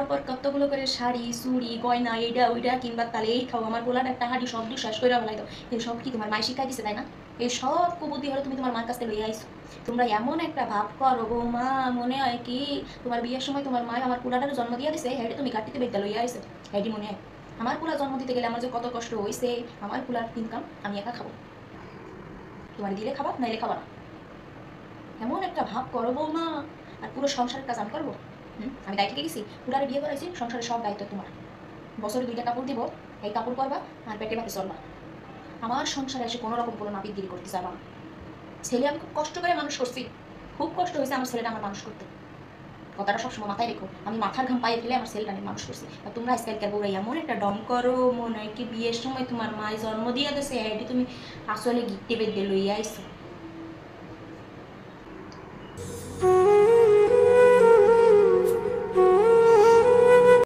পর পর কতগুলো করে শাড়ি চুড়ি গয়না এইটা ওইটা কিংবা তাহলে এই খাও আমার পোলার একটা হাঁড়ি সব শেষ করে ফেলাই দাও। এই সব কি তোমার মায় শিখাই দিছে তাই না? এই সব কুবুদ্ধি হলে তুমি তোমার মার কাছ থেকে লইয়া আইছো। তোমরা এমন একটা ভাব করো বৌমা, মনে হয় কি তোমার বিয়ের সময় তোমার মায় আমার পোলাটার জন্ম দিয়ে দিছে, হেঁটে তুমি গাড়িতে বেঁধে লইয়া আইছো। হেঁটি মনে হয় আমার পোলা জন্ম দিতে গেলে আমার যে কত কষ্ট হয়েছে, আমার পোলার ইনকাম আমি একা খাবো, তোমার দিলে খাবার নাইলে খাবার না। এমন একটা ভাব করো বৌমা, আর পুরো সংসারের কাজ আমি করবো? আমি দায়িত্বে গেছি, পুরারে বিয়ে করাইছি, সংসারের সব দায়িত্ব তোমার। বছরে 2টা কাপড় দিব, এই কাপড় পরবা আর পেটে ভাতে চলবা। আমার সংসারে এসে কোনো রকম কোনো নাপিতগিরি করতে চাবা না। ছেলে আমি খুব কষ্ট করে মানুষ করছি, খুব কষ্ট হয়েছে আমার ছেলেটা আমার মানুষ করতে। কথাটা সবসময় মাথায় রেখো, আমি মাথার ঘাম পায়ে ফেলে আমার ছেলেটা নিয়ে মানুষ করছি। আর তোমরা আজকালকার বউরা এমন একটা ডম করো, মনে হয় কি বিয়ের সময় তোমার মায়ের জন্ম দিয়ে গেছে, এটি তুমি আসলে গিট্টে বেঁধে লইয়া আইছো।